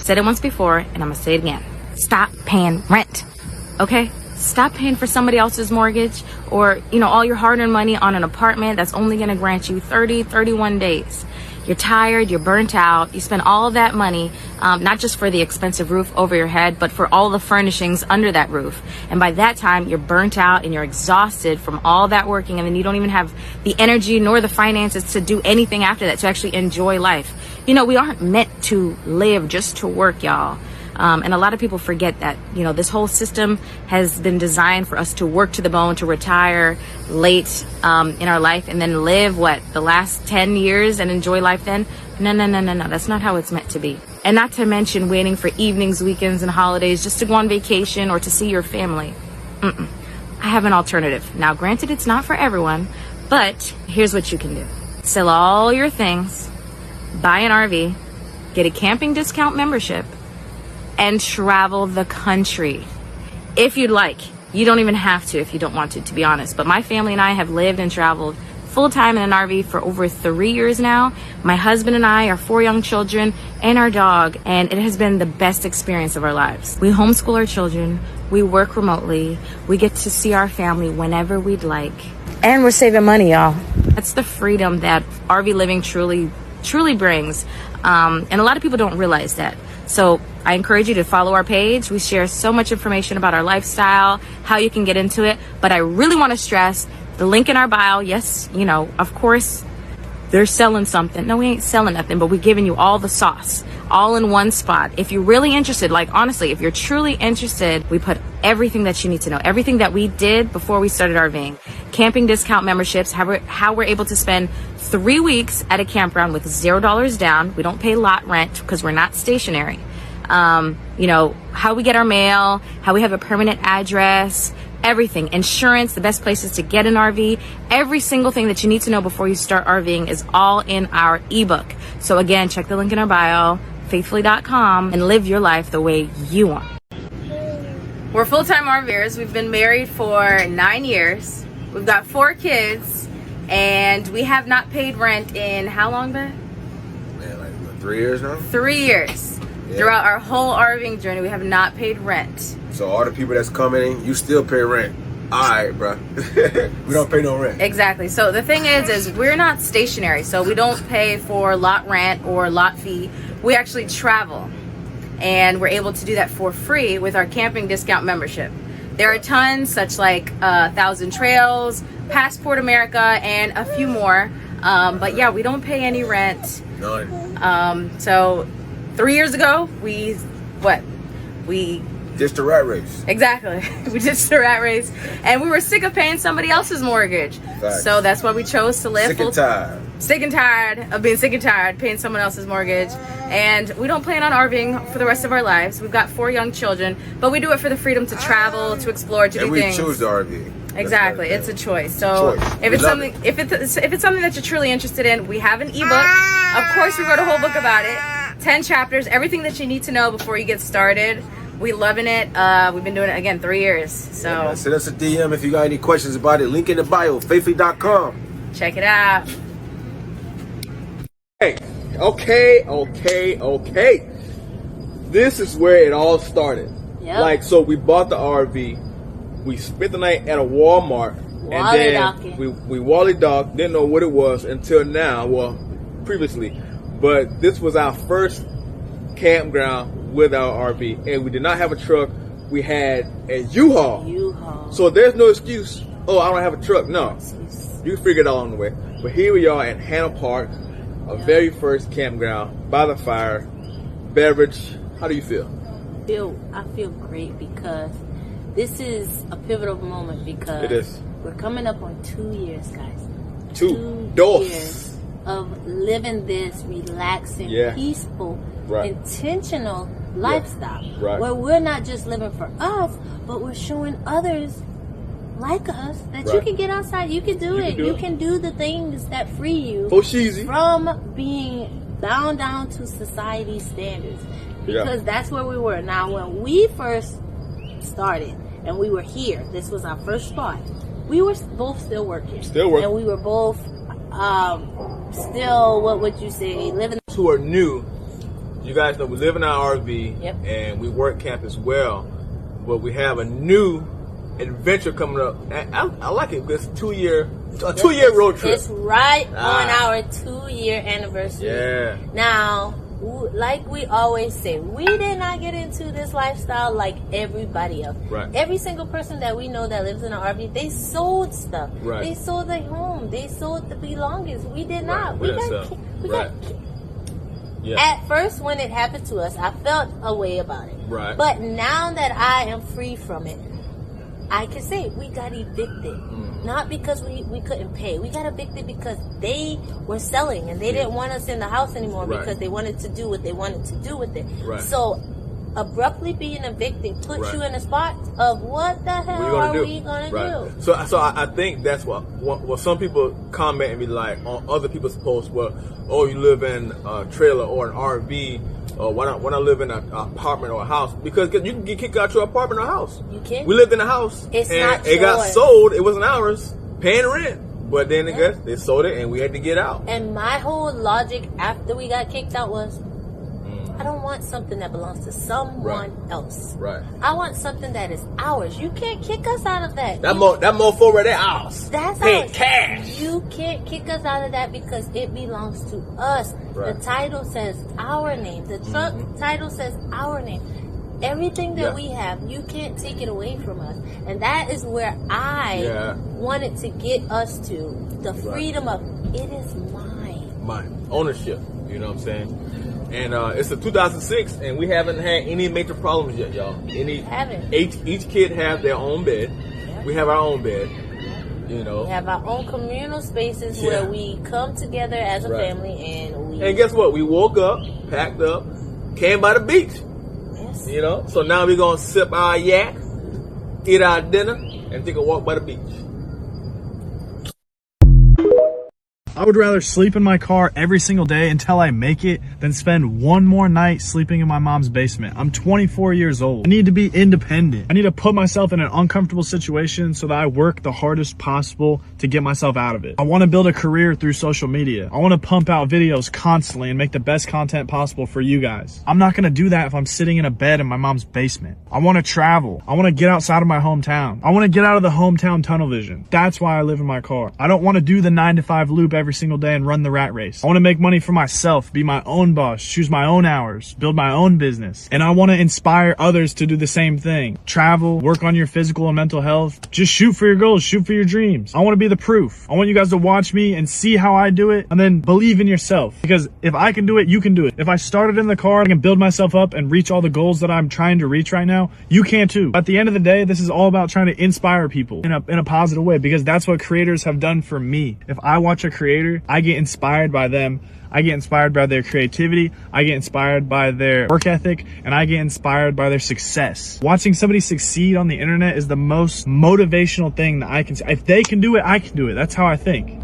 said it once before, and I'm gonna say it again. Stop paying rent, okay? Stop paying for somebody else's mortgage or, all your hard-earned money on an apartment that's only gonna grant you 30, 31 days. You're tired, you're burnt out, you spend all of that money, not just for the expensive roof over your head, but for all the furnishings under that roof. And by that time, you're burnt out and you're exhausted from all that working, and then you don't even have the energy nor the finances to do anything after that, to actually enjoy life. We aren't meant to live just to work, y'all. And a lot of people forget that, this whole system has been designed for us to work to the bone, to retire late in our life and then live, the last 10 years and enjoy life then? No. That's not how it's meant to be. And not to mention waiting for evenings, weekends, and holidays just to go on vacation or to see your family. I have an alternative. Now, granted, it's not for everyone, but here's what you can do. Sell all your things, buy an RV, get a camping discount membership, and travel the country if you'd like. You don't even have to if you don't want to be honest. But my family and I have lived and traveled full-time in an RV for over 3 years now. My husband and I, our 4 young children, and our dog, and it has been the best experience of our lives. We homeschool our children, we work remotely, we get to see our family whenever we'd like, and we're saving money, y'all. That's the freedom that RV living truly brings, and a lot of people don't realize that. So I encourage you to follow our page. We share so much information about our lifestyle, how you can get into it. But I really want to stress the link in our bio. Yes, of course, they're selling something. No, we ain't selling nothing, but we're giving you all the sauce, all in one spot. If you're really interested, honestly, if you're truly interested, we put everything that you need to know, everything that we did before we started RVing. Camping discount memberships, how we're able to spend 3 weeks at a campground with $0 down. We don't pay lot rent because we're not stationary. How we get our mail, how we have a permanent address, everything. Insurance, the best places to get an RV. Every single thing that you need to know before you start RVing is all in our ebook. So again, check the link in our bio, faithfully.com, and live your life the way you want. We're full-time RVers. We've been married for 9 years. We've got 4 kids, and we have not paid rent in how long, Ben? Man, 3 years now? 3 years. Yeah. Throughout our whole RVing journey, we have not paid rent. So all the people that's coming in, you still pay rent. All right, bro. We don't pay no rent. Exactly. So the thing is we're not stationary. So we don't pay for lot rent or lot fee. We actually travel. And we're able to do that for free with our camping discount membership. There are tons, such like 1,000 Trails, Passport America, and a few more. But yeah, we don't pay any rent. None. So 3 years ago, we just a rat race. Exactly. We just a rat race, and we were sick of paying somebody else's mortgage. Facts. So that's why we chose to live sick and tired. Sick and tired of being sick and tired paying someone else's mortgage. And we don't plan on RVing for the rest of our lives. We've got 4 young children, but we do it for the freedom to travel, to explore, to do things. And we choose the RV. Exactly, it's a choice. So if it's something that you're truly interested in, we have an ebook. Of course, we wrote a whole book about it. 10 chapters, everything that you need to know before you get started. We loving it. We've been doing it again 3 years. So yeah, send us a DM if you got any questions about it. Link in the bio, faithfully.com. Check it out. Hey, okay. This is where it all started. Yep. So we bought the RV. We spent the night at a Walmart. And then we Wally docked. Didn't know what it was until now. Well, previously. But this was our first campground with our RV. And we did not have a truck. We had a U-Haul. So there's no excuse. Oh, I don't have a truck. No. You figure it out on the way. But here we are at Hannah Park. Our very first campground by the fire. Beverage. How do you feel? I feel great because this is a pivotal moment because it is. We're coming up on 2 years, guys. 2 years of living this relaxing, peaceful, intentional lifestyle. Right. Where we're not just living for us, but we're showing others like us that you can get outside, you can do it. You can do the things that free you from being bound down to society standards. Because that's where we were. Now, when we first started and we were here, this was our first spot, we were both still working. And we were both still, what would you say, living. Who are new you guys know we live in our RV, and we work camp as well. But we have a new adventure coming up. And I like it because it's a 2-year road trip. It's right on our 2-year anniversary. Yeah. Now, like we always say, we did not get into this lifestyle like everybody else. Right. Every single person that we know that lives in an RV, they sold stuff. Right. They sold their home. They sold the belongings. We did not. We got Yeah. At first, when it happened to us, I felt a way about it. Right. But now that I am free from it, I can say we got evicted. Not because we couldn't pay. We got evicted because they were selling and they didn't want us in the house anymore because they wanted to do what they wanted to do with it. Right. So abruptly being evicted puts you in a spot of what the hell are we going to do? So I think that's what some people comment and be like on other people's posts. Well, oh, you live in a trailer or an RV. Why not live in an apartment or a house? Because you can get kicked out your apartment or house. You can. We lived in a house. It's and not it got sold. It wasn't ours. Paying rent. But then they sold it and we had to get out. And my whole logic after we got kicked out was, I don't want something that belongs to someone else. Right. I want something that is ours. You can't kick us out of that. That mofo right there, ours. That's ours. Cash. You can't kick us out of that because it belongs to us. Right. The title says our name. The truck title says our name. Everything that we have, you can't take it away from us. And that is where I wanted to get us to. The freedom of, it is mine. Mine. Ownership. You know what I'm saying? And it's a 2006, and we haven't had any major problems yet, y'all. Each kid have their own bed. We have our own bed. You know, we have our own communal spaces where we come together as a family, and guess what? We woke up, packed up, came by the beach. Yes. You know, so now we're gonna sip our yak, eat our dinner, and take a walk by the beach. I would rather sleep in my car every single day until I make it than spend one more night sleeping in my mom's basement. I'm 24 years old. I need to be independent. I need to put myself in an uncomfortable situation so that I work the hardest possible to get myself out of it. I want to build a career through social media. I want to pump out videos constantly and make the best content possible for you guys. I'm not going to do that if I'm sitting in a bed in my mom's basement. I want to travel. I want to get outside of my hometown. I want to get out of the hometown tunnel vision. That's why I live in my car. I don't want to do the 9-to-5 loop every single day and run the rat race. I want to make money for myself, be my own boss, choose my own hours, build my own business. And I want to inspire others to do the same thing. Travel, work on your physical and mental health. Just shoot for your goals, shoot for your dreams. I want to be the proof. I want you guys to watch me and see how I do it and then believe in yourself. Because if I can do it, you can do it. If I started in the car and can build myself up and reach all the goals that I'm trying to reach right now, you can too. At the end of the day, this is all about trying to inspire people in a positive way, because that's what creators have done for me. If I watch a creator, I get inspired by them. I get inspired by their creativity. I get inspired by their work ethic, and I get inspired by their success. Watching somebody succeed on the internet is the most motivational thing that I can see. If they can do it, I can do it. That's how I think.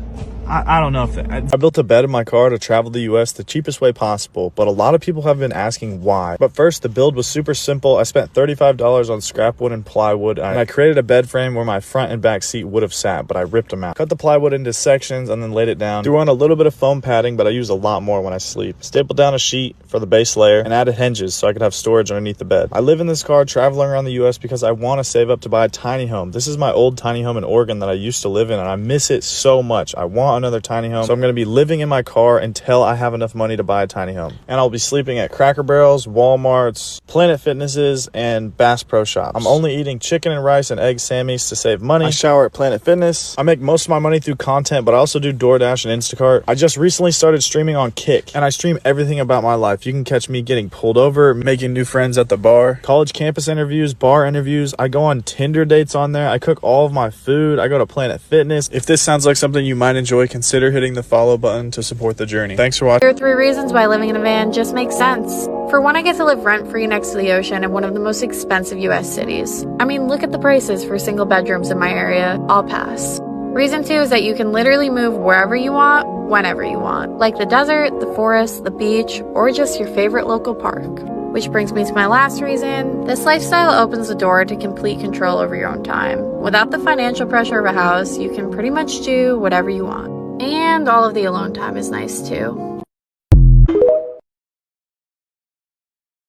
I don't know if I built a bed in my car to travel the US the cheapest way possible, but a lot of people have been asking why. But first, the build was super simple. I spent $35 on scrap wood and plywood, and I created a bed frame where my front and back seat would have sat, but I ripped them out. Cut the plywood into sections and then laid it down. Threw on a little bit of foam padding, but I use a lot more when I sleep. Stapled down a sheet for the base layer and added hinges so I could have storage underneath the bed. I live in this car traveling around the US because I want to save up to buy a tiny home. This is my old tiny home in Oregon that I used to live in, and I miss it so much. I want another tiny home, so I'm going to be living in my car until I have enough money to buy a tiny home. And I'll be sleeping at Cracker Barrels, Walmarts, Planet Fitnesses, and Bass Pro Shops. I'm only eating chicken and rice and egg Sammys to save money. I shower at Planet Fitness. I make most of my money through content, but I also do DoorDash and Instacart. I just recently started streaming on Kick, and I stream everything about my life. You can catch me getting pulled over, making new friends at the bar, college campus interviews, bar interviews. I go on Tinder dates on there. I cook all of my food. I go to Planet Fitness. If this sounds like something you might enjoy, consider hitting the follow button to support the journey. Thanks for watching. There are 3 reasons why living in a van just makes sense. For one, I get to live rent-free next to the ocean in one of the most expensive US cities. I mean, look at the prices for single bedrooms in my area. I'll pass. Reason 2 is that you can literally move wherever you want, whenever you want. Like the desert, the forest, the beach, or just your favorite local park. Which brings me to my last reason. This lifestyle opens the door to complete control over your own time. Without the financial pressure of a house, you can pretty much do whatever you want. And all of the alone time is nice too.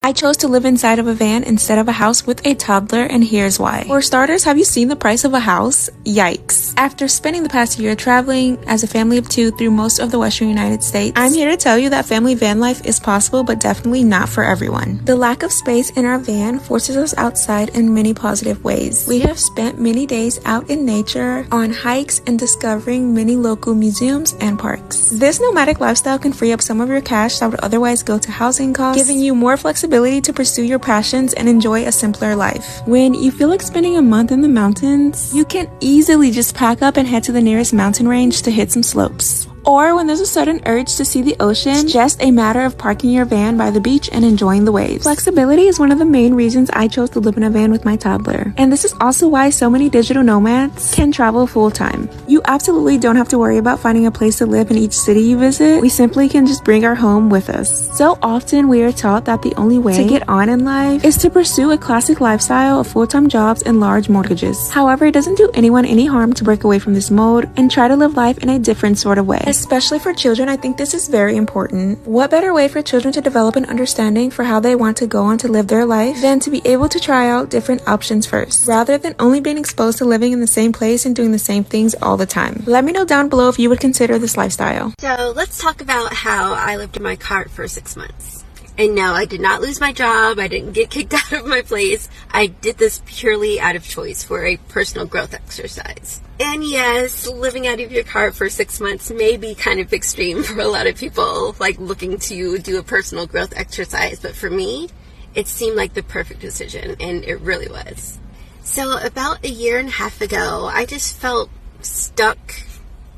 I chose to live inside of a van instead of a house with a toddler, and here's why. For starters, have you seen the price of a house? Yikes. After spending the past year traveling as a family of 2 through most of the western United States, I'm here to tell you that family van life is possible, but definitely not for everyone. The lack of space in our van forces us outside in many positive ways. We have spent many days out in nature, on hikes, and discovering many local museums and parks. This nomadic lifestyle can free up some of your cash that would otherwise go to housing costs, giving you more flexibility to pursue your passions and enjoy a simpler life. When you feel like spending a month in the mountains, you can easily just pack up and head to the nearest mountain range to hit some slopes. Or when there's a sudden urge to see the ocean, it's just a matter of parking your van by the beach and enjoying the waves. Flexibility is one of the main reasons I chose to live in a van with my toddler. And this is also why so many digital nomads can travel full-time. You absolutely don't have to worry about finding a place to live in each city you visit. We simply can just bring our home with us. So often we are taught that the only way to get on in life is to pursue a classic lifestyle of full-time jobs and large mortgages. However, it doesn't do anyone any harm to break away from this mode and try to live life in a different sort of way. Especially for children, I think this is very important. What better way for children to develop an understanding for how they want to go on to live their life than to be able to try out different options first, rather than only being exposed to living in the same place and doing the same things all the time. Let me know down below if you would consider this lifestyle. So let's talk about how I lived in my car for 6 months. And no, I did not lose my job. I didn't get kicked out of my place. I did this purely out of choice for a personal growth exercise. And yes, living out of your car for 6 months may be kind of extreme for a lot of people, like looking to do a personal growth exercise. But for me, it seemed like the perfect decision, and it really was. So about 1.5 years ago, I just felt stuck,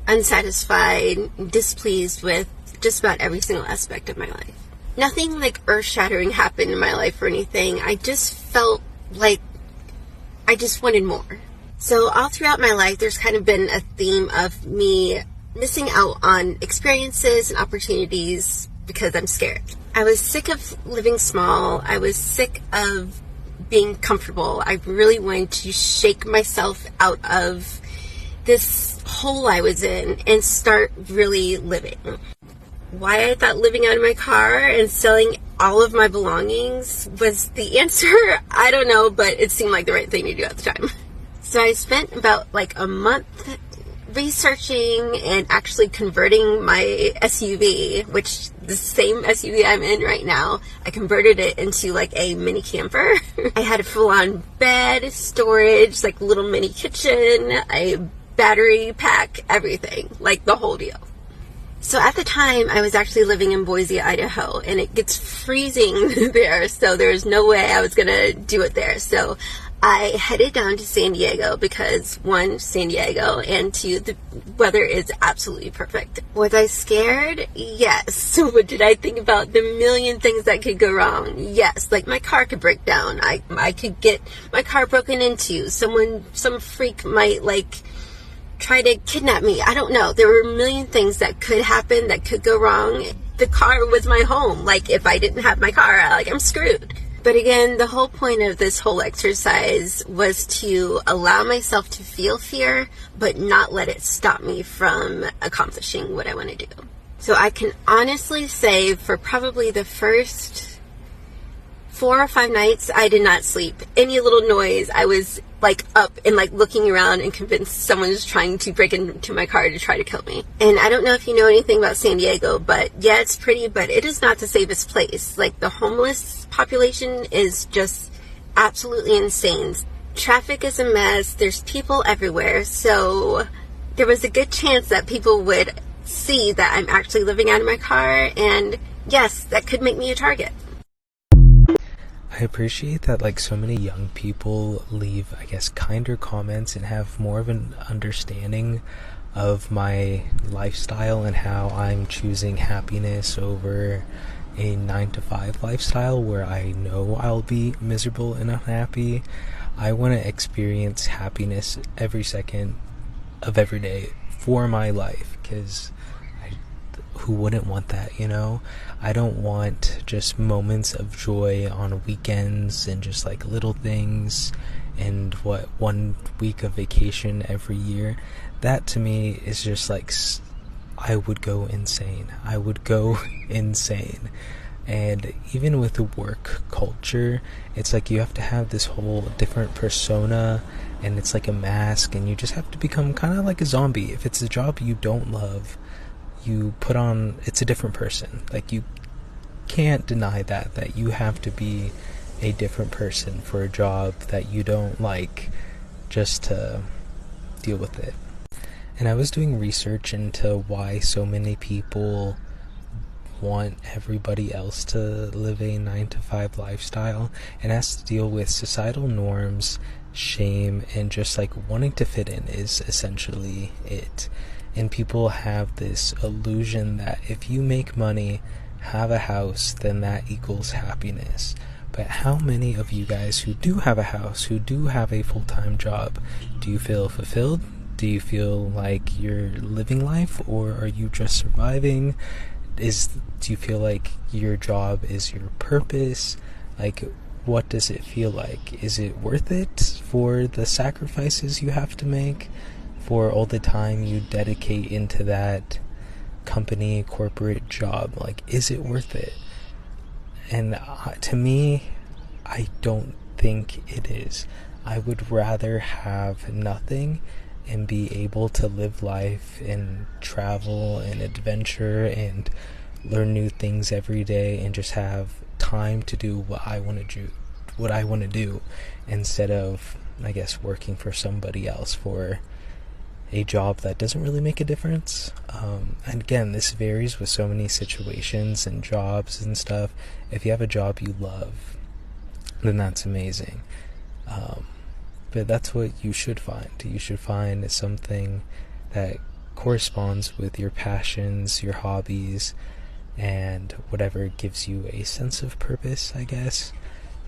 unsatisfied, displeased with just about every single aspect of my life. Nothing like earth-shattering happened in my life or anything. I just felt like I just wanted more. So all throughout my life, there's kind of been a theme of me missing out on experiences and opportunities because I'm scared. I was sick of living small. I was sick of being comfortable. I really wanted to shake myself out of this hole I was in and start really living. Why I thought living out of my car and selling all of my belongings was the answer, I don't know, but it seemed like the right thing to do at the time. So I spent about like a month researching and actually converting my SUV, which the same SUV I'm in right now, I converted it into like a mini camper. I had a full-on bed, storage, like little mini kitchen, a battery pack, everything, like the whole deal. So at the time, I was actually living in Boise, Idaho, and it gets freezing there, so there's no way I was going to do it there. So I headed down to San Diego because, 1, San Diego, and 2, the weather is absolutely perfect. Was I scared? Yes. So what did I think about the million things that could go wrong? Yes. Like my car could break down. I could get my car broken into. Some freak might like try to kidnap me. I don't know. There were a million things that could happen, that could go wrong. The car was my home. Like if I didn't have my car, like I'm screwed. But again, the whole point of this whole exercise was to allow myself to feel fear, but not let it stop me from accomplishing what I want to do. So I can honestly say for probably the first 4 or 5 nights, I did not sleep. Any little noise, I was like up and like looking around and convinced someone was trying to break into my car to try to kill me. And I don't know if you know anything about San Diego, but yeah, it's pretty, but it is not the safest place. Like the homeless population is just absolutely insane. Traffic is a mess. There's people everywhere. So there was a good chance that people would see that I'm actually living out of my car, and yes, that could make me a target. I appreciate that like so many young people leave, I guess, kinder comments and have more of an understanding of my lifestyle and how I'm choosing happiness over a 9-to-5 lifestyle where I know I'll be miserable and unhappy. I want to experience happiness every second of every day for my life, because who wouldn't want that, you know? I don't want just moments of joy on weekends and just like little things and 1 week of vacation every year. That to me is just like, I would go insane. And even with the work culture, it's like you have to have this whole different persona, and it's like a mask, and you just have to become kind of like a zombie. If it's a job you don't love, you put on, it's a different person. Like, you can't deny that you have to be a different person for a job that you don't like, just to deal with it. And I was doing research into why so many people want everybody else to live a 9-to-5 lifestyle, and has to deal with societal norms, shame, and just like wanting to fit in is essentially it. And people have this illusion that if you make money, have a house, then that equals happiness. But how many of you guys who do have a house, who do have a full-time job, do you feel fulfilled? Do you feel like you're living life, or are you just surviving? Do you feel like your job is your purpose? Like, what does it feel like? Is it worth it for the sacrifices you have to make, for all the time you dedicate into that company, corporate job? Like, is it worth it? And to me, I don't think it is. I would rather have nothing and be able to live life and travel and adventure and learn new things every day, and just have time to do what I want to do, instead of, I guess, working for somebody else for a job that doesn't really make a difference. And again, this varies with so many situations and jobs and stuff. If you have a job you love, then that's amazing. But that's what you should find. You should find something that corresponds with your passions, your hobbies, and whatever gives you a sense of purpose, I guess.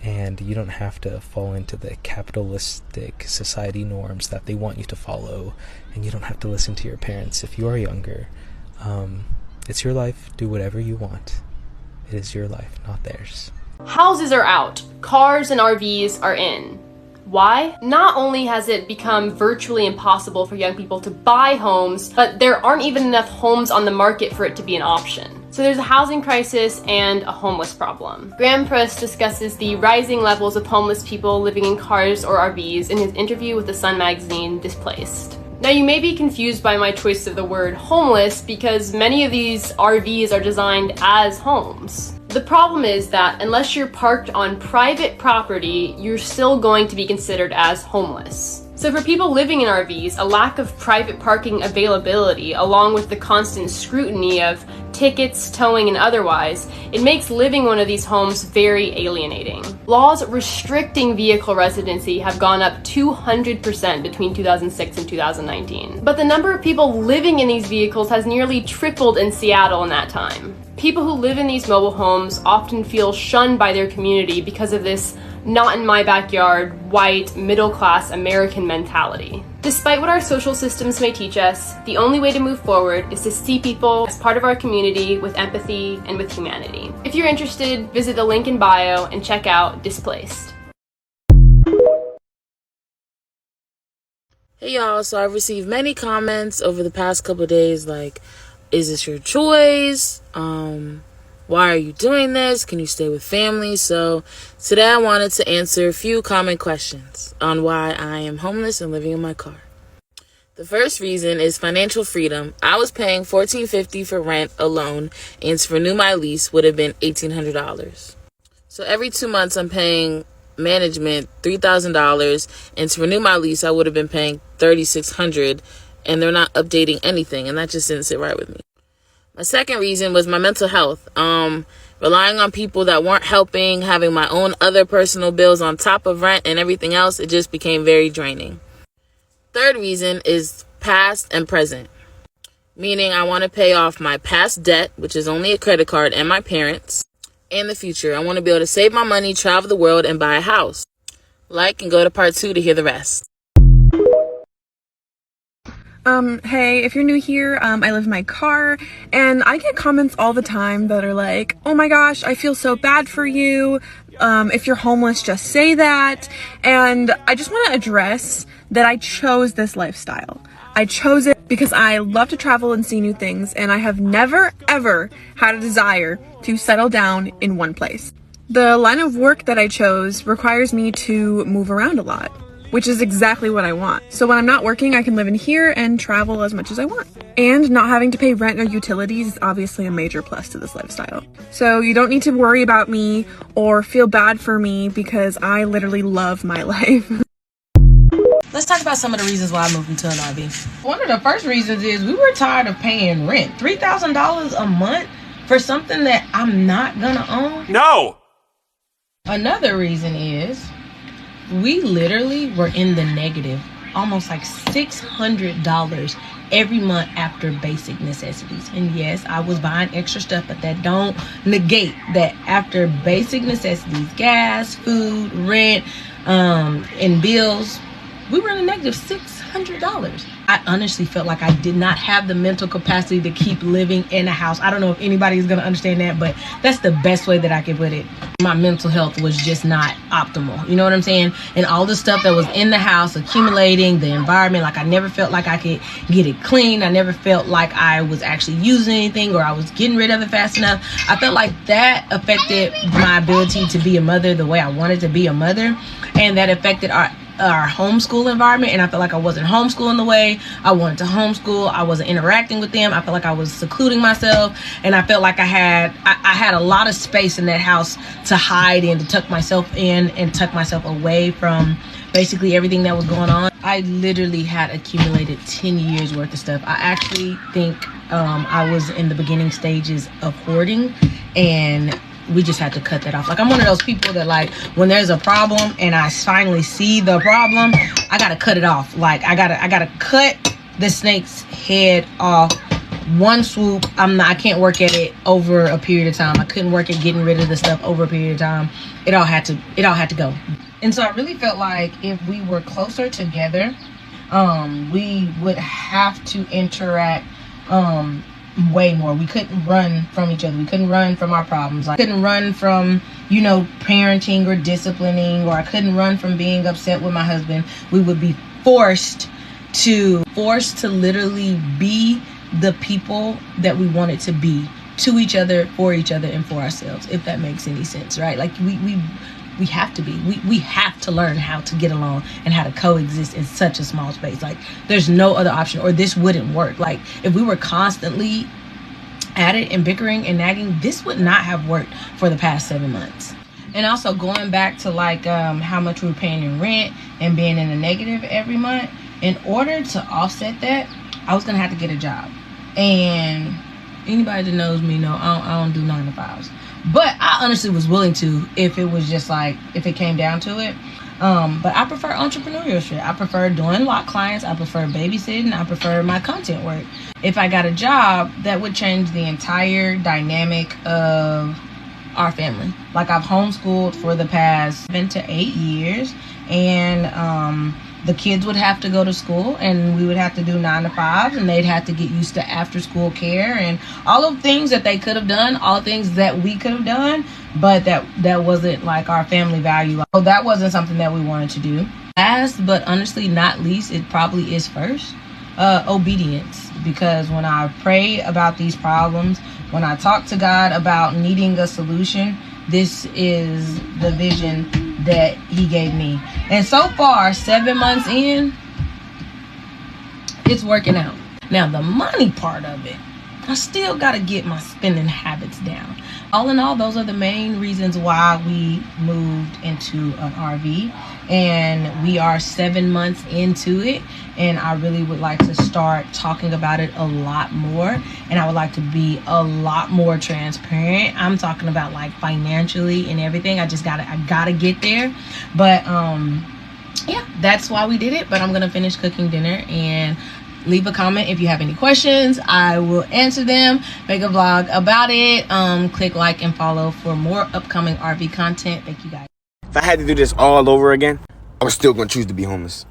And you don't have to fall into the capitalistic society norms that they want you to follow, and you don't have to listen to your parents if you are younger. It's your life. Do whatever you want. It is your life, not theirs. Houses are out. Cars and RVs are in. Why? Not only has it become virtually impossible for young people to buy homes, but there aren't even enough homes on the market for it to be an option. So there's a housing crisis and a homeless problem. Graham Priss discusses the rising levels of homeless people living in cars or RVs in his interview with the Sun magazine, Displaced. Now, you may be confused by my choice of the word homeless, because many of these RVs are designed as homes. The problem is that unless you're parked on private property, you're still going to be considered as homeless. So for people living in RVs, a lack of private parking availability, along with the constant scrutiny of tickets, towing, and otherwise, it makes living one of these homes very alienating. Laws restricting vehicle residency have gone up 200% between 2006 and 2019. But the number of people living in these vehicles has nearly tripled in Seattle in that time. People who live in these mobile homes often feel shunned by their community because of this not in my backyard, white, middle-class American mentality. Despite what our social systems may teach us, the only way to move forward is to see people as part of our community with empathy and with humanity. If you're interested, visit the link in bio and check out Displaced. Hey y'all, so I've received many comments over the past couple of days like, is this your choice? Why are you doing this? Can you stay with family? So today I wanted to answer a few common questions on why I am homeless and living in my car. The first reason is financial freedom. I was paying $1,450 for rent alone, and to renew my lease would have been $1,800. So every 2 months I'm paying management $3,000, and to renew my lease I would have been paying $3,600, and they're not updating anything, and that just didn't sit right with me. My second reason was my mental health. Relying on people that weren't helping, having my own other personal bills on top of rent and everything else, it just became very draining. Third reason is past and present. Meaning I want to pay off my past debt, which is only a credit card, and my parents. And the future. I want to be able to save my money, travel the world, and buy a house. Like and go to part 2 to hear the rest. Hey, if you're new here, I live in my car, and I get comments all the time that are like, oh my gosh, I feel so bad for you. If you're homeless, just say that. And I just want to address that I chose this lifestyle. I chose it because I love to travel and see new things, and I have never, ever had a desire to settle down in one place. The line of work that I chose requires me to move around a lot, which is exactly what I want. So when I'm not working, I can live in here and travel as much as I want. And not having to pay rent or utilities is obviously a major plus to this lifestyle. So you don't need to worry about me or feel bad for me because I literally love my life. Let's talk about some of the reasons why I moved into an RV. One of the first reasons is we were tired of paying rent. $3,000 a month for something that I'm not gonna own? No! Another reason is we literally were in the negative, almost like $600 every month after basic necessities. And yes, I was buying extra stuff, but that don't negate that after basic necessities, gas, food, rent, and bills, we were in a negative $600. I honestly felt like I did not have the mental capacity to keep living in a house. I don't know if anybody is going to understand that, but that's the best way that I can put it. My mental health was just not optimal. You know what I'm saying? And all the stuff that was in the house, accumulating, the environment, like I never felt like I could get it clean. I never felt like I was actually using anything or I was getting rid of it fast enough. I felt like that affected my ability to be a mother the way I wanted to be a mother. And that affected our homeschool environment, and I felt like I wasn't homeschooling the way I wanted to homeschool. I wasn't interacting with them. I felt like I was secluding myself, and I felt like I had a lot of space in that house to hide in, to tuck myself in and tuck myself away from basically everything that was going on. I literally had accumulated 10 years worth of stuff. I actually think I was in the beginning stages of hoarding, and we just had to cut that off. Like, I'm one of those people that, like, when there's a problem and I finally see the problem, I gotta cut it off. Like, I gotta cut the snake's head off one swoop. I can't work at it over a period of time. I couldn't work at getting rid of the stuff over a period of time. It all had to go. And so I really felt like if we were closer together, we would have to interact way more. We couldn't run from each other. We couldn't run from our problems. I couldn't run from, parenting or disciplining, or I couldn't run from being upset with my husband. We would be forced to literally be the people that we wanted to be to each other, for each other, and for ourselves, if that makes any sense, right? Like we have to be. We have to learn how to get along and how to coexist in such a small space. Like, there's no other option, or this wouldn't work. Like, if we were constantly at it and bickering and nagging, this would not have worked for the past 7 months. And also going back to like how much we were paying in rent and being in a negative every month, in order to offset that, I was gonna have to get a job. And anybody that knows me know I don't do 9 to 5s. But I honestly was willing to if it was just like, if it came down to it. But I prefer entrepreneurship. I prefer doing lot clients. I prefer babysitting. I prefer my content work. If I got a job, that would change the entire dynamic of our family. Like, I've homeschooled for the past 7 to 8 years, and the kids would have to go to school, and we would have to do 9 to 5, and they'd have to get used to after school care and all of the things that they could have done, all the things that we could have done, but that wasn't like our family value. So that wasn't something that we wanted to do. Last but honestly not least, it probably is first, obedience. Because when I pray about these problems, when I talk to God about needing a solution, this is the vision that he gave me. And so far, 7 months in, it's working out. Now, the money part of it, I still got to get my spending habits down. All in all, those are the main reasons why we moved into an RV. And we are 7 months into it. And I really would like to start talking about it a lot more. And I would like to be a lot more transparent. I'm talking about like financially and everything. I gotta get there. But yeah, that's why we did it. But I'm gonna finish cooking dinner and leave a comment if you have any questions. I will answer them, make a vlog about it. Click like and follow for more upcoming RV content. Thank you guys. If I had to do this all over again, I was still gonna choose to be homeless.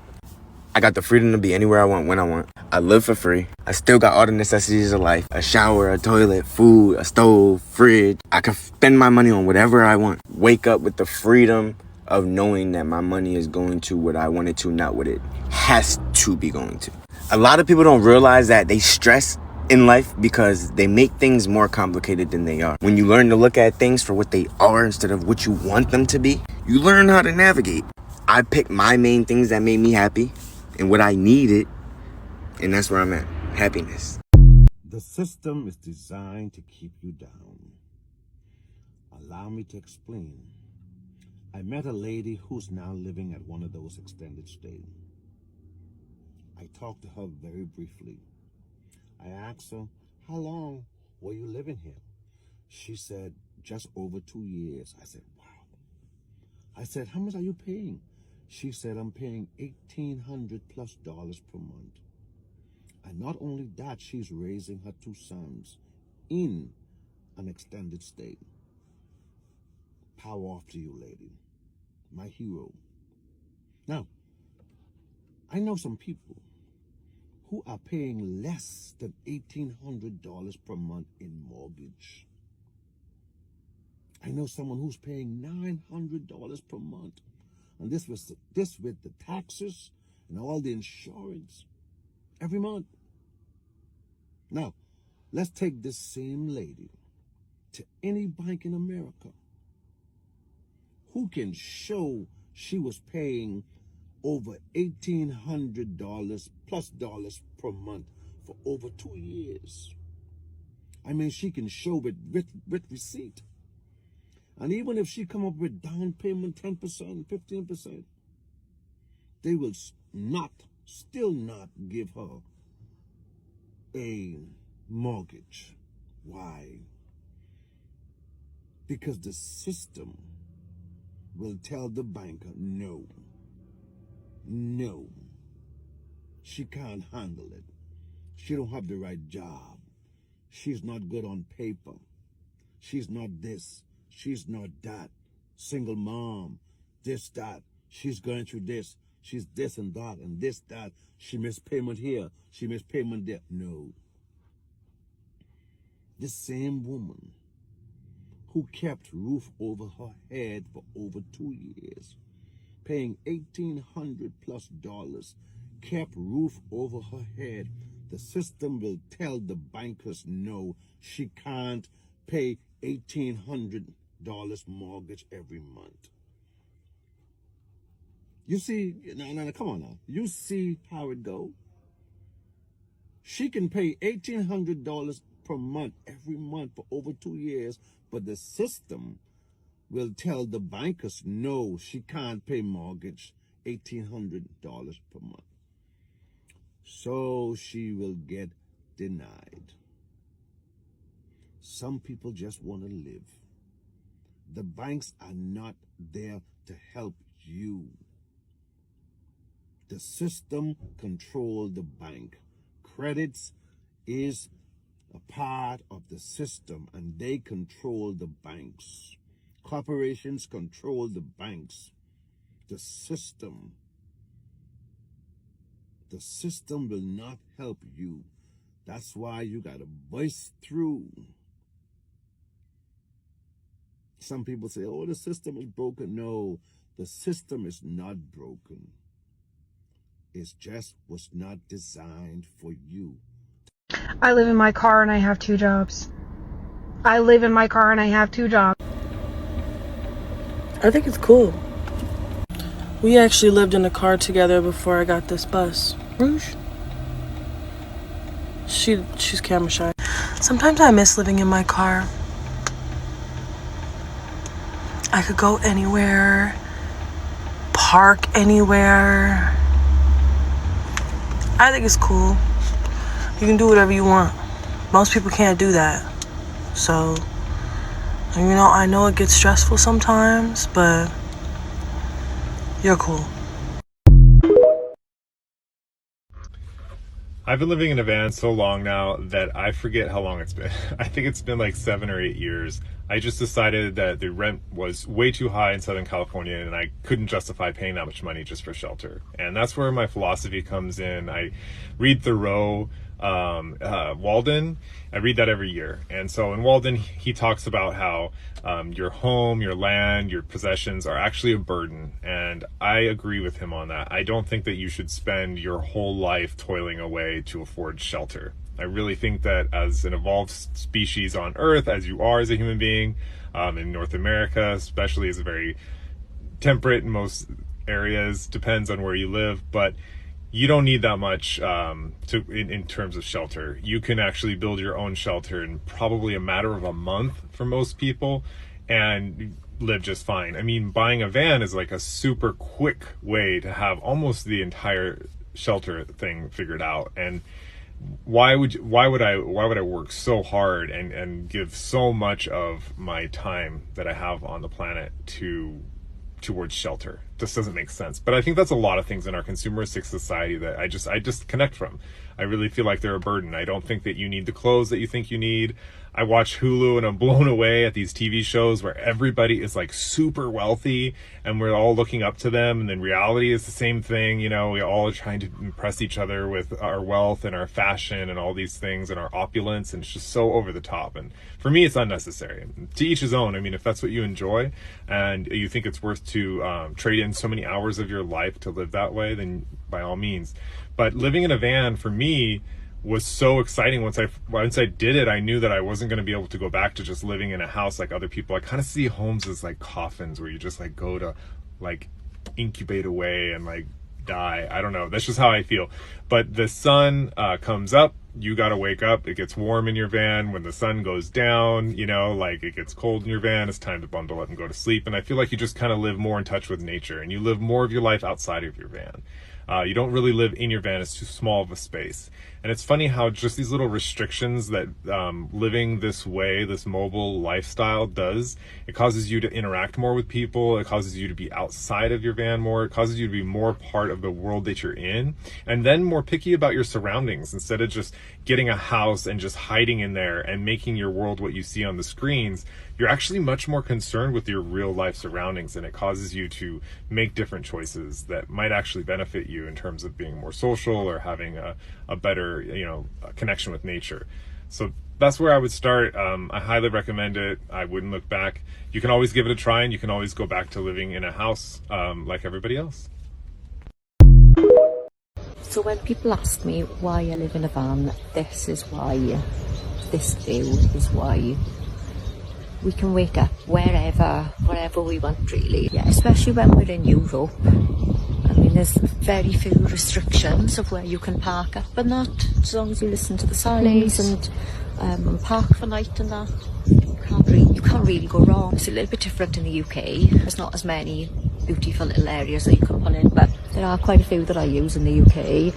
I got the freedom to be anywhere I want, when I want. I live for free. I still got all the necessities of life. A shower, a toilet, food, a stove, fridge. I can spend my money on whatever I want. Wake up with the freedom of knowing that my money is going to what I want it to, not what it has to be going to. A lot of people don't realize that they stress in life because they make things more complicated than they are. When you learn to look at things for what they are instead of what you want them to be, you learn how to navigate. I picked my main things that made me happy and what I needed, and that's where I'm at. Happiness. The system is designed to keep you down. Allow me to explain. I met a lady who's now living at one of those extended stays. I talked to her very briefly. I asked her, how long were you living here? She said, just over 2 years. I said, wow. I said, how much are you paying? She said, I'm paying $1,800+ per month. And not only that, she's raising her 2 sons in an extended stay. Power off to you, lady. My hero. Now, I know some people who are paying less than $1,800 per month in mortgage. I know someone who's paying $900 per month. And this with the taxes and all the insurance every month. Now, let's take this same lady to any bank in America who can show she was paying over $1,800+ per month for over 2 years. I mean, she can show with receipt. And even if she come up with down payment 10%, 15%, they will still not give her a mortgage. Why? Because the system will tell the banker, no, she can't handle it. She don't have the right job. She's not good on paper. She's not this. She's not that. Single mom, this, that. She's going through this. She's this and that and this, that. She missed payment here. She missed payment there. No. This same woman who kept roof over her head for over 2 years, paying $1,800+, kept roof over her head. The system will tell the bankers no, she can't pay $1,800 mortgage every month. You see, now, come on now. You see how it go? She can pay $1,800 per month every month for over 2 years, but the system will tell the bankers no, she can't pay mortgage $1,800 per month. So she will get denied. Some people just want to live. The banks are not there to help you. The system controls the bank. Credits is a part of the system, and they control the banks. Corporations control the banks. The system will not help you. That's why you got to burst through. Some people say, oh, the system is broken. No, the system is not broken. It just was not designed for you. I live in my car and I have 2 jobs. I think it's cool. We actually lived in a car together before I got this bus. Rouge? She's camera shy. Sometimes I miss living in my car. I could go anywhere, park anywhere. I think it's cool. You can do whatever you want. Most people can't do that. So, I know it gets stressful sometimes, but you're cool. I've been living in a van so long now that I forget how long it's been. I think it's been like 7 or 8 years. I just decided that the rent was way too high in Southern California and I couldn't justify paying that much money just for shelter. And that's where my philosophy comes in. I read Thoreau. Walden. I read that every year. And so in Walden, he talks about how your home, your land, your possessions are actually a burden. And I agree with him on that. I don't think that you should spend your whole life toiling away to afford shelter. I really think that as an evolved species on Earth, as you are as a human being, in North America, especially, is very temperate in most areas, depends on where you live, but you don't need that much in terms of shelter. You can actually build your own shelter in probably a matter of a month for most people and live just fine. I mean, buying a van is like a super quick way to have almost the entire shelter thing figured out. And why would I work so hard and give so much of my time that I have on the planet towards shelter? This doesn't make sense. But I think that's a lot of things in our consumeristic society that I just connect from. I really feel like they're a burden. I don't think that you need the clothes that you think you need. I watch Hulu and I'm blown away at these TV shows where everybody is like super wealthy and we're all looking up to them, and then reality is the same thing. You know, we all are trying to impress each other with our wealth and our fashion and all these things and our opulence, and it's just so over the top. And for me, it's unnecessary. To each his own. I mean, if that's what you enjoy and you think it's worth to trade in so many hours of your life to live that way, then by all means. But living in a van for me was so exciting. Once I did it, I knew that I wasn't going to be able to go back to just living in a house like other people. I kind of see homes as like coffins where you just like go to like incubate away and like die. I don't know. That's just how I feel. But the sun comes up, you got to wake up. It gets warm in your van. When the sun goes down, you know, like it gets cold in your van, it's time to bundle up and go to sleep. And I feel like you just kind of live more in touch with nature, and you live more of your life outside of your van. You don't really live in your van. It's too small of a space. And it's funny how just these little restrictions that living this way, this mobile lifestyle does, it causes you to interact more with people. It causes you to be outside of your van more. It causes you to be more part of the world that you're in, and then more picky about your surroundings. Instead of just getting a house and just hiding in there and making your world what you see on the screens, you're actually much more concerned with your real life surroundings, and it causes you to make different choices that might actually benefit you in terms of being more social or having a better, you know, connection with nature. So that's where I would start. I highly recommend it. I wouldn't look back. You can always give it a try, and you can always go back to living in a house like everybody else. So when people ask me why I live in a van, this is why. This view is why. We can wake up wherever we want, really. Yeah, especially when we're in Europe. I mean, there's very few restrictions of where you can park up and that, as long as you listen to the signs and park for night and that. You can't really go wrong. It's a little bit different in the UK. There's not as many beautiful little areas that you can pull in, but there are quite a few that I use in the UK,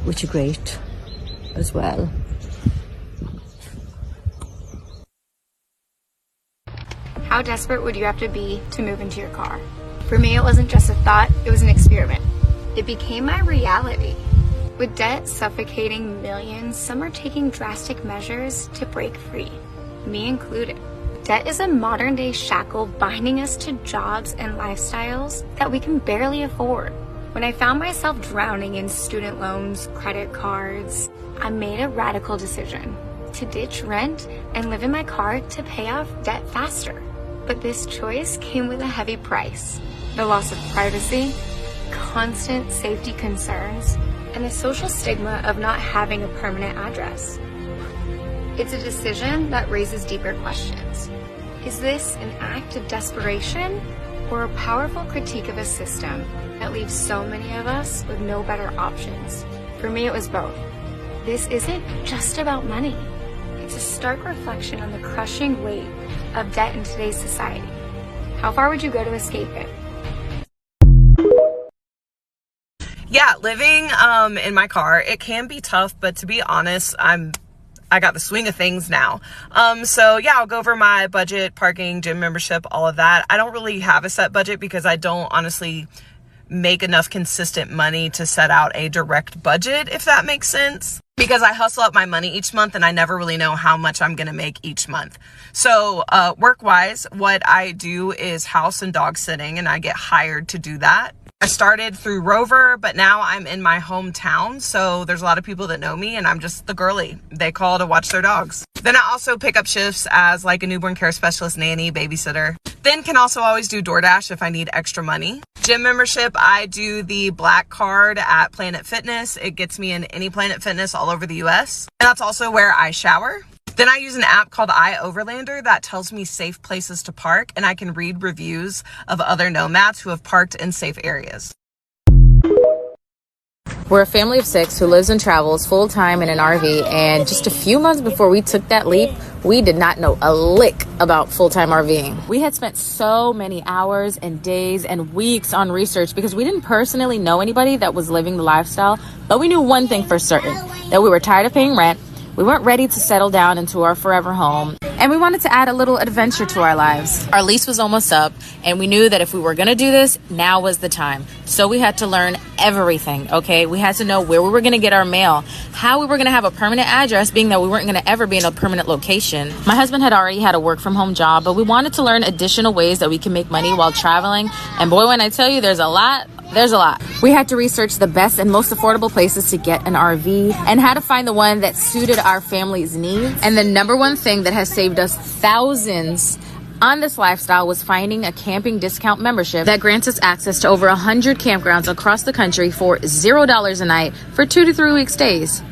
which are great as well. How desperate would you have to be to move into your car? For me, it wasn't just a thought, it was an experiment. It became my reality. With debt suffocating millions, some are taking drastic measures to break free, me included. Debt is a modern day shackle binding us to jobs and lifestyles that we can barely afford. When I found myself drowning in student loans, credit cards, I made a radical decision to ditch rent and live in my car to pay off debt faster. But this choice came with a heavy price. The loss of privacy, constant safety concerns, and the social stigma of not having a permanent address. It's a decision that raises deeper questions. Is this an act of desperation or a powerful critique of a system that leaves so many of us with no better options? For me, it was both. This isn't just about money. It's a stark reflection on the crushing weight of debt in today's society. How far would you go to escape it? Yeah, living in my car, it can be tough, but to be honest, I got the swing of things now. So yeah, I'll go over my budget, parking, gym membership, all of that. I don't really have a set budget because I don't honestly make enough consistent money to set out a direct budget, if that makes sense. Because I hustle up my money each month and I never really know how much I'm gonna make each month. So work-wise, what I do is house and dog sitting, and I get hired to do that. I started through Rover, but now I'm in my hometown, so there's a lot of people that know me, and I'm just the girly they call to watch their dogs. Then I also pick up shifts as like a newborn care specialist, nanny, babysitter. Then can also always do DoorDash if I need extra money. Gym membership, I do the black card at Planet Fitness. It gets me in any Planet Fitness all over the US. And that's also where I shower. Then I use an app called iOverlander that tells me safe places to park, and I can read reviews of other nomads who have parked in safe areas. We're a family of 6 who lives and travels full-time in an RV, and just a few months before we took that leap, we did not know a lick about full-time RVing. We had spent so many hours and days and weeks on research because we didn't personally know anybody that was living the lifestyle, but we knew one thing for certain, that we were tired of paying rent, we weren't ready to settle down into our forever home, and we wanted to add a little adventure to our lives. Our lease was almost up, and we knew that if we were gonna do this, now was the time. So we had to learn everything, okay? We had to know where we were gonna get our mail, how we were gonna have a permanent address, being that we weren't gonna ever be in a permanent location. My husband had already had a work from home job, but we wanted to learn additional ways that we can make money while traveling. And boy, when I tell you there's a lot. We had to research the best and most affordable places to get an RV and how to find the one that suited our family's needs. And the number one thing that has saved us thousands on this lifestyle was finding a camping discount membership that grants us access to over 100 campgrounds across the country for $0 a night for 2 to 3 week stays.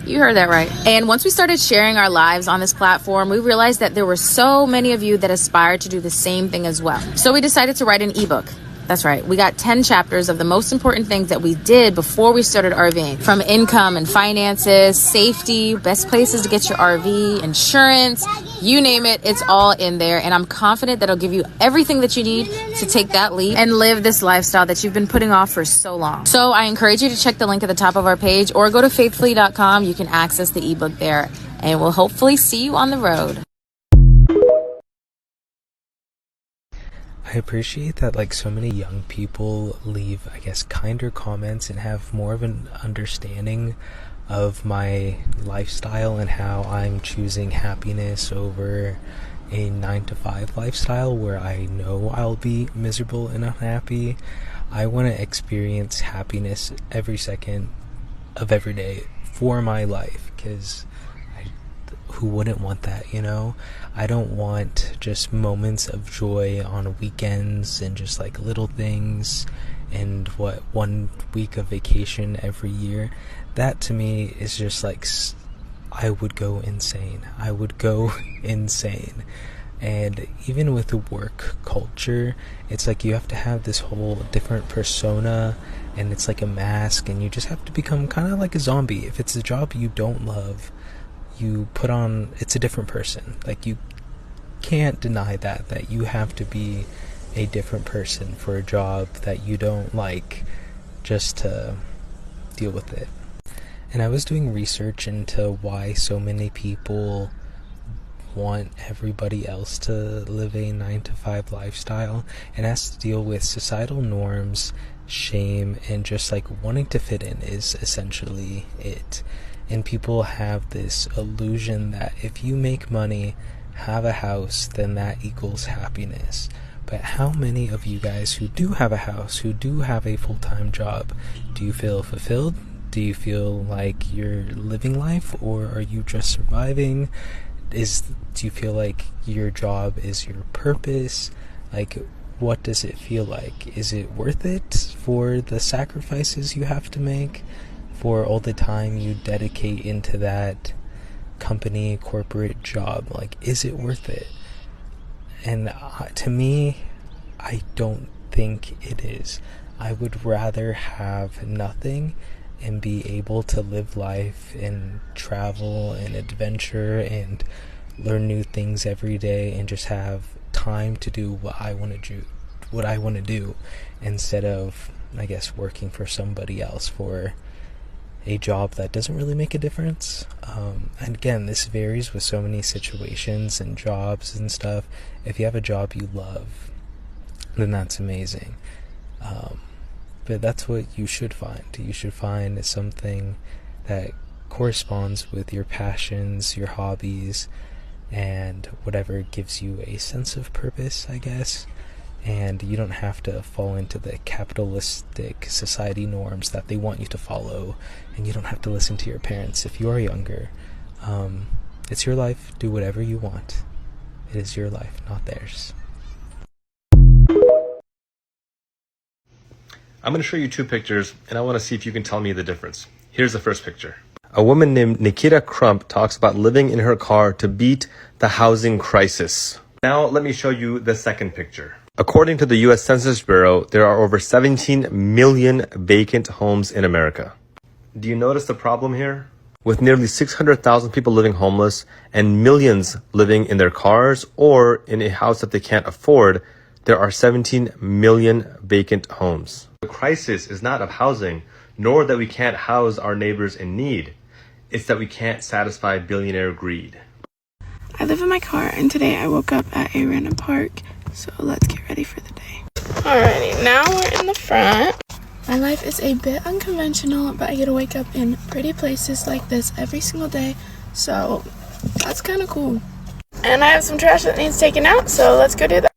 You heard that right. And once we started sharing our lives on this platform, we realized that there were so many of you that aspired to do the same thing as well. So we decided to write an ebook. That's right. We got 10 chapters of the most important things that we did before we started RVing. From income and finances, safety, best places to get your RV, insurance, you name it, it's all in there. And I'm confident that it'll give you everything that you need to take that leap and live this lifestyle that you've been putting off for so long. So I encourage you to check the link at the top of our page or go to faithfully.com. You can access the ebook there, and we'll hopefully see you on the road. I appreciate that like so many young people leave, I guess, kinder comments and have more of an understanding of my lifestyle and how I'm choosing happiness over a 9-to-5 lifestyle where I know I'll be miserable and unhappy. I want to experience happiness every second of every day for my life, because who wouldn't want that, you know? I don't want just moments of joy on weekends and just like little things and 1 week of vacation every year. That to me is just like, I would go insane. And even with the work culture, it's like you have to have this whole different persona, and it's like a mask, and you just have to become kind of like a zombie. If it's a job you don't love, you put on, it's a different person. Like, you can't deny that you have to be a different person for a job that you don't like, just to deal with it. And I was doing research into why so many people want everybody else to live a 9-to-5 lifestyle, and has to deal with societal norms, shame, and just like wanting to fit in is essentially it. And people have this illusion that if you make money, have a house, then that equals happiness. But how many of you guys who do have a house, who do have a full-time job, do you feel fulfilled? Do you feel like you're living life, or are you just surviving? Do you feel like your job is your purpose? Like, what does it feel like? Is it worth it for the sacrifices you have to make? For all the time you dedicate into that company, corporate job? Like, is it worth it? And to me, I don't think it is. I would rather have nothing and be able to live life and travel and adventure and learn new things every day and just have time to do what I want to do, instead of, I guess, working for somebody else for a job that doesn't really make a difference. And again, this varies with so many situations and jobs and stuff. If you have a job you love, then that's amazing. But that's what you should find. You should find something that corresponds with your passions, your hobbies, and whatever gives you a sense of purpose, I guess. and you don't have to fall into the capitalistic society norms that they want you to follow, and you don't have to listen to your parents if you are younger. It's your life. Do whatever you want. It is your life, not theirs. I'm going to show you two pictures, and I want to see if you can tell me the difference. Here's the first picture. A woman named Nikita Crump talks about living in her car to beat the housing crisis. Now let me show you the second picture. According to the U.S. Census Bureau, there are over 17 million vacant homes in America. Do you notice the problem here? With nearly 600,000 people living homeless and millions living in their cars or in a house that they can't afford, there are 17 million vacant homes. The crisis is not of housing, nor that we can't house our neighbors in need. It's that we can't satisfy billionaire greed. I live in my car, and today I woke up at a random park, so let's get ready for the day. Alrighty, now we're in the front. My life is a bit unconventional, but I get to wake up in pretty places like this every single day, so that's kind of cool. And I have some trash that needs taken out, so let's go do that.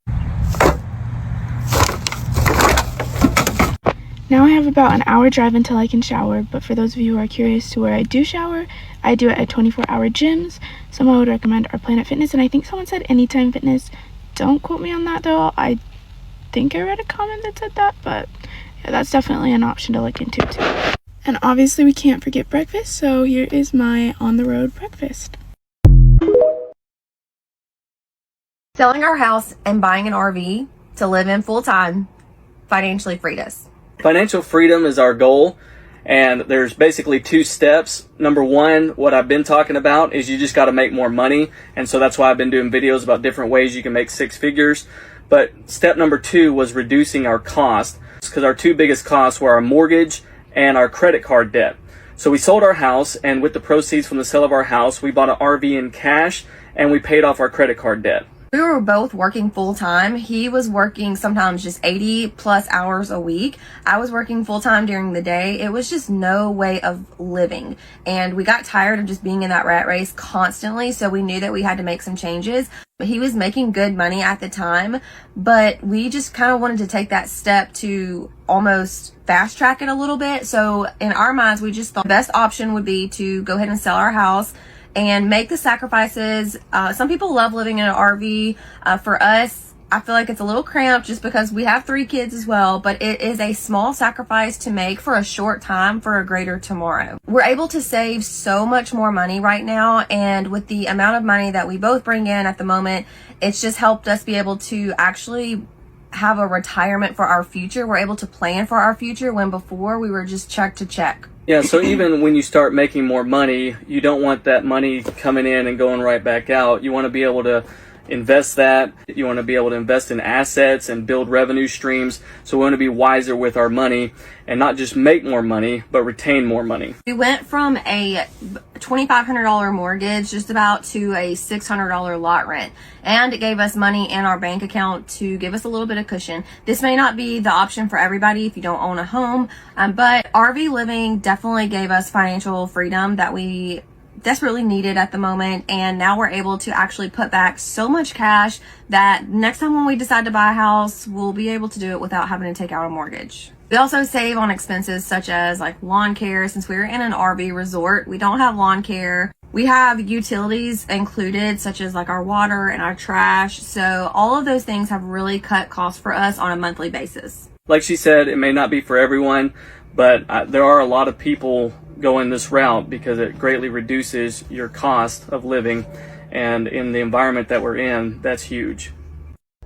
Now I have about an hour drive until I can shower, but for those of you who are curious to where I do shower, I do it at 24-hour gyms. Some I would recommend are Planet Fitness, and I think someone said Anytime Fitness. Don't quote me on that though. I think I read a comment that said that, but yeah, that's definitely an option to look into too. And obviously we can't forget breakfast, so here is my on-the-road breakfast. Selling our house and buying an RV to live in full-time financially freed us. Financial freedom is our goal, and there's basically two steps. Number one, what I've been talking about is you just got to make more money, and so that's why I've been doing videos about different ways you can make six figures. But step number two was reducing our cost, because our two biggest costs were our mortgage and our credit card debt. So we sold our house, and with the proceeds from the sale of our house, we bought an RV in cash, and we paid off our credit card debt. We were both working full-time. He was working sometimes just 80 plus hours a week. I was working full-time during the day. It was just no way of living. And we got tired of just being in that rat race constantly, so we knew that we had to make some changes. He was making good money at the time, but we just kind of wanted to take that step to almost fast track it a little bit. So in our minds, we just thought the best option would be to go ahead and sell our house and make the sacrifices. Some people love living in an RV. For us, I feel like it's a little cramped just because we have 3 kids as well, but it is a small sacrifice to make for a short time for a greater tomorrow. We're able to save so much more money right now, and with the amount of money that we both bring in at the moment, it's just helped us be able to actually have a retirement for our future. We're able to plan for our future when before we were just check to check. Yeah, so even when you start making more money, you don't want that money coming in and going right back out. You want to be able to invest that. You want to be able to invest in assets and build revenue streams. So we want to be wiser with our money and not just make more money, but retain more money. We went from a $2,500 mortgage just about to a $600 lot rent. And it gave us money in our bank account to give us a little bit of cushion. This may not be the option for everybody if you don't own a home, but RV living definitely gave us financial freedom that we desperately needed at the moment, and now we're able to actually put back so much cash that next time when we decide to buy a house, we'll be able to do it without having to take out a mortgage. We also save on expenses such as like lawn care. Since we're in an RV resort, we don't have lawn care. We have utilities included such as like our water and our trash, so all of those things have really cut costs for us on a monthly basis. Like she said, it may not be for everyone, but there are a lot of people going this route because it greatly reduces your cost of living, and in the environment that we're in, that's huge.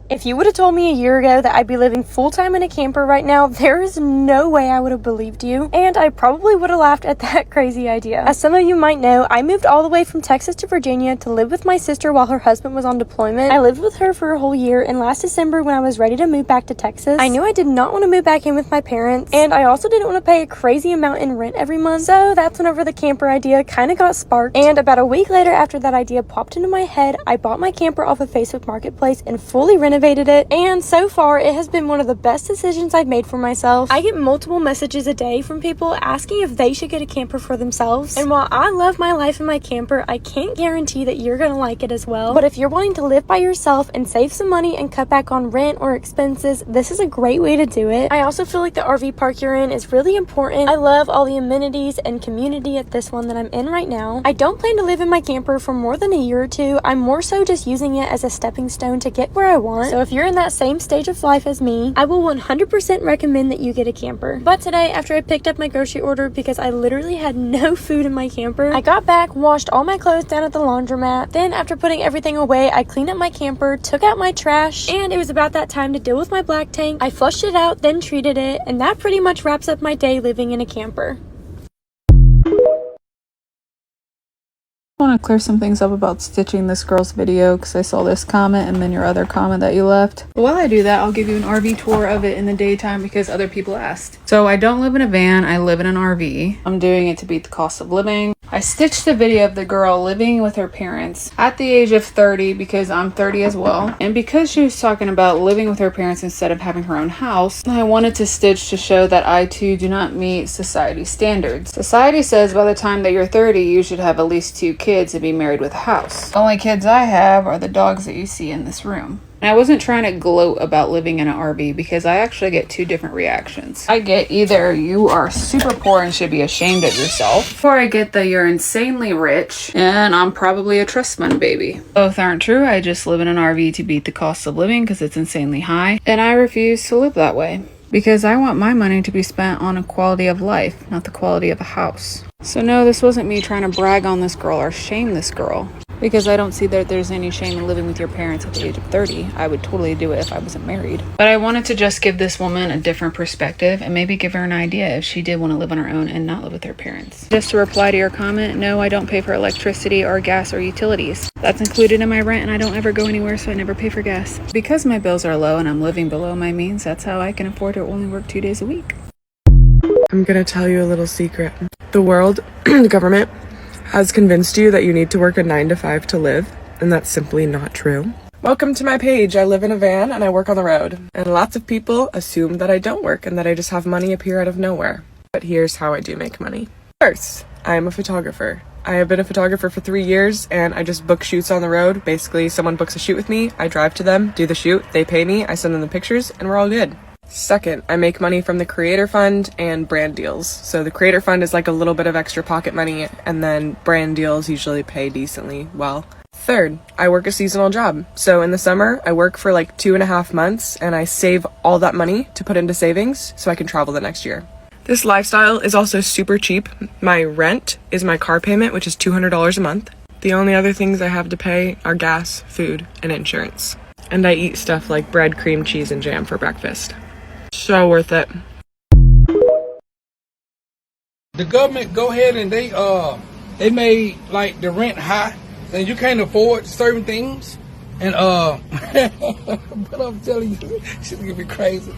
If you would have told me a year ago that I'd be living full-time in a camper right now, there is no way I would have believed you, and I probably would have laughed at that crazy idea. As some of you might know, I moved all the way from Texas to Virginia to live with my sister while her husband was on deployment. I lived with her for a whole year, and last December when I was ready to move back to Texas, I knew I did not want to move back in with my parents, and I also didn't want to pay a crazy amount in rent every month, so that's whenever the camper idea kind of got sparked. And about a week later after that idea popped into my head, I bought my camper off of Facebook Marketplace and fully renovated renovated it, and so far it has been one of the best decisions I've made for myself. I get multiple messages a day from people asking if they should get a camper for themselves, and while I love my life in my camper, I can't guarantee that you're gonna like it as well. But if you're wanting to live by yourself and save some money and cut back on rent or expenses, this is a great way to do it. I also feel like the RV park you're in is really important. I love all the amenities and community at this one that I'm in right now. I don't plan to live in my camper for more than a year or two. I'm more so just using it as a stepping stone to get where I want. So if you're in that same stage of life as me, I will 100% recommend that you get a camper. But today, after I picked up my grocery order because I literally had no food in my camper, I got back, washed all my clothes down at the laundromat. Then after putting everything away, I cleaned up my camper, took out my trash, and it was about that time to deal with my black tank. I flushed it out, then treated it, and that pretty much wraps up my day living in a camper. I want to clear some things up about stitching this girl's video because I saw this comment and then your other comment that you left. But while I do that, I'll give you an RV tour of it in the daytime because other people asked. So I don't live in a van, I live in an RV. I'm doing it to beat the cost of living. I stitched a video of the girl living with her parents at the age of 30 because I'm 30 as well. And because she was talking about living with her parents instead of having her own house, I wanted to stitch to show that I too do not meet society standards. Society says by the time that you're 30, you should have at least 2 kids and be married with a house. The only kids I have are the dogs that you see in this room. And I wasn't trying to gloat about living in an RV because I actually get 2 different reactions. I get either you are super poor and should be ashamed of yourself, or I get that you're insanely rich and I'm probably a trust fund baby. Both aren't true. I just live in an RV to beat the cost of living because it's insanely high, and I refuse to live that way because I want my money to be spent on a quality of life, not the quality of a house. So no, this wasn't me trying to brag on this girl or shame this girl, because I don't see that there's any shame in living with your parents at the age of 30. I would totally do it if I wasn't married. But I wanted to just give this woman a different perspective and maybe give her an idea if she did want to live on her own and not live with her parents. Just to reply to your comment, no, I don't pay for electricity or gas or utilities. That's included in my rent and I don't ever go anywhere, so I never pay for gas. Because my bills are low and I'm living below my means, that's how I can afford to only work 2 days a week. I'm gonna tell you a little secret. The world, the government, has convinced you that you need to work a 9 to 5 to live, and that's simply not true. Welcome to my page. I live in a van and I work on the road. And lots of people assume that I don't work and that I just have money appear out of nowhere. But here's how I do make money. First, I am a photographer. I have been a photographer for 3 years and I just book shoots on the road. Basically, someone books a shoot with me, I drive to them, do the shoot, they pay me, I send them the pictures, and we're all good. Second, I make money from the Creator Fund and brand deals. So the Creator Fund is like a little bit of extra pocket money, and then brand deals usually pay decently well. Third, I work a seasonal job. So in the summer, I work for like 2.5 months, and I save all that money to put into savings so I can travel the next year. This lifestyle is also super cheap. My rent is my car payment, which is $200 a month. The only other things I have to pay are gas, food, and insurance. And I eat stuff like bread, cream, cheese, and jam for breakfast. So worth it. The government go ahead and they made like the rent high and you can't afford certain things. And but I'm telling you, shit's gonna be crazy.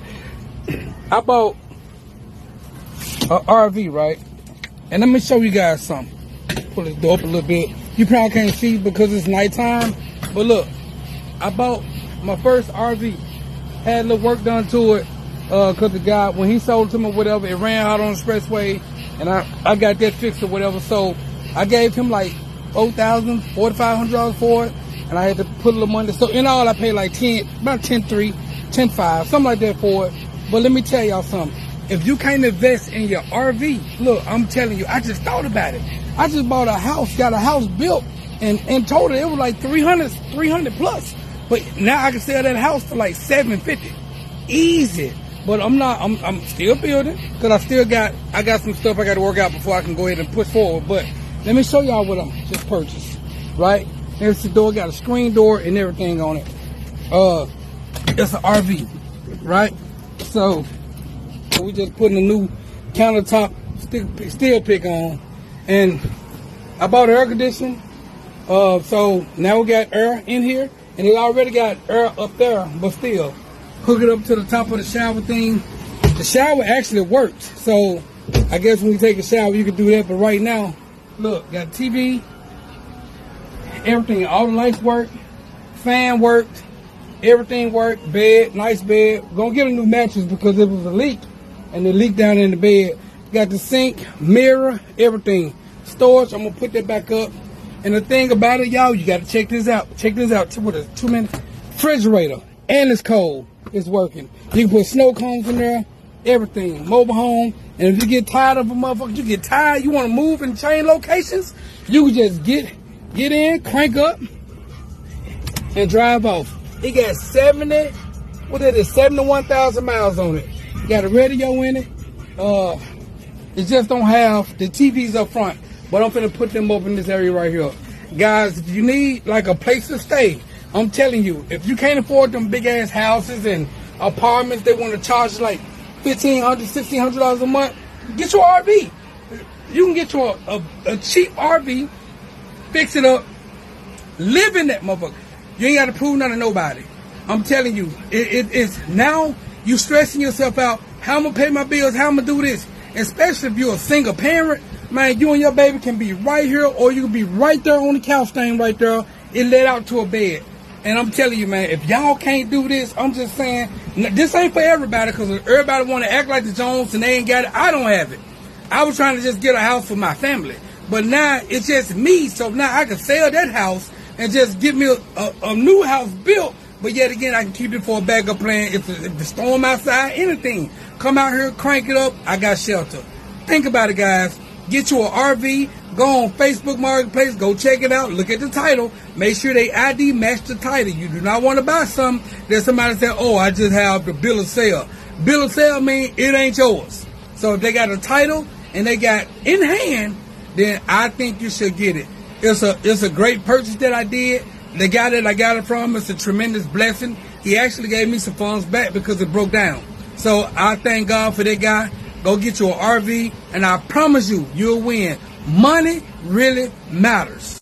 I bought a RV, right? And let me show you guys something. Pull this door up a little bit. You probably can't see because it's nighttime, but look, I bought my first RV. Had a little work done to it. Cause the guy, when he sold it to me or whatever, it ran out on the expressway and I got that fixed or whatever. So I gave him like $4,000, $4,500 for it. And I had to put a little money. So in all, I paid like about $10,300, $10,500, something like that for it. But let me tell y'all something. If you can't invest in your RV, look, I'm telling you, I just thought about it. I just bought a house, got a house built, and in total it was like 300 plus. But now I can sell that house for like $750. Easy. But I'm still building because I got some stuff I got to work out before I can go ahead and push forward. But let me show y'all what I just purchased, right? There's the door, got a screen door and everything on it. It's an RV, right? So we just putting a new countertop steel pick on, and I bought air conditioning. So now we got air in here, and it already got air up there, but still. Hook it up to the top of the shower thing. The shower actually worked, so I guess when you take a shower you can do that. But right now, look, got TV, everything, all the lights work, fan worked, Everything worked. Bed, nice bed. Gonna get a new mattress because it was a leak. And it leaked down in the bed. Got the sink, mirror, everything. Storage, I'm gonna put that back up. And the thing about it, y'all, you gotta check this out. Check this out. What is 2 minutes? Refrigerator. And it's cold. It's working. You can put snow cones in there. Everything. Mobile home. And if you get tired of a motherfucker, you get tired, you wanna move and change locations, you can just get in, crank up, and drive off. It got 71,000 miles on it. Got a radio in it. It just don't have the TVs up front. But I'm finna put them up in this area right here. Guys, if you need like a place to stay, I'm telling you, if you can't afford them big ass houses and apartments, they want to charge like $1,500, $1,600 a month, get your RV. You can get your a cheap RV, fix it up, live in that motherfucker. You ain't got to prove nothing to nobody. I'm telling you, it's now you stressing yourself out. How I'm going to pay my bills, how I'm going to do this. Especially if you're a single parent, man, you and your baby can be right here or you can be right there on the couch thing right there. It led out to a bed. And I'm telling you, man, if y'all can't do this, I'm just saying, this ain't for everybody because everybody want to act like the Jones and they ain't got it. I don't have it. I was trying to just get a house for my family. But now it's just me, so now I can sell that house and just give me a new house built. But yet again, I can keep it for a backup plan. If the storm outside, anything, come out here, crank it up, I got shelter. Think about it, guys. Get you an RV, go on Facebook Marketplace, go check it out, look at the title, make sure they ID match the title. You do not want to buy something that somebody said, oh, I just have the bill of sale. Bill of sale means it ain't yours. So if they got a title and they got in hand, then I think you should get it. It's a great purchase that I did. The guy that I got it from, it's a tremendous blessing. He actually gave me some funds back because it broke down. So I thank God for that guy. Go get you an RV, and I promise you, you'll win. Money really matters.